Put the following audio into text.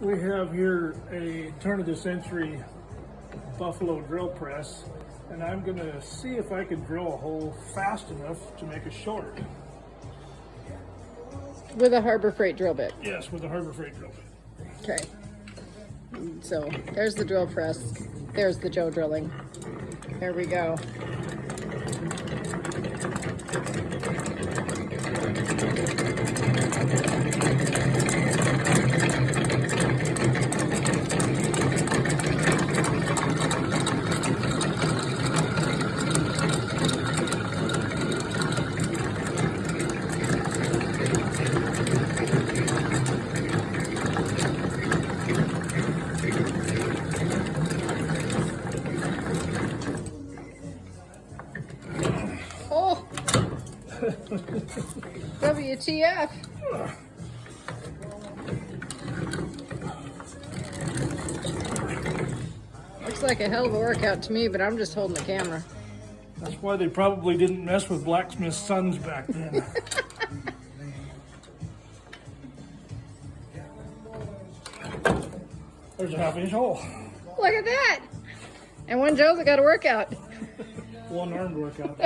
We have here a turn of the century Buffalo drill press, and I'm going to see if I can drill a hole fast enough to make a short. With a Harbor Freight drill bit. Yes, with a Harbor Freight drill bit. Okay. So there's the drill press. There's the Joe drilling. There we go. Oh! WTF? Looks like a hell of a workout to me, but I'm just holding the camera. That's why they probably didn't mess with blacksmith's sons back then. There's a half-inch hole. Look at that! And one Joe's got a workout. One-armed workout.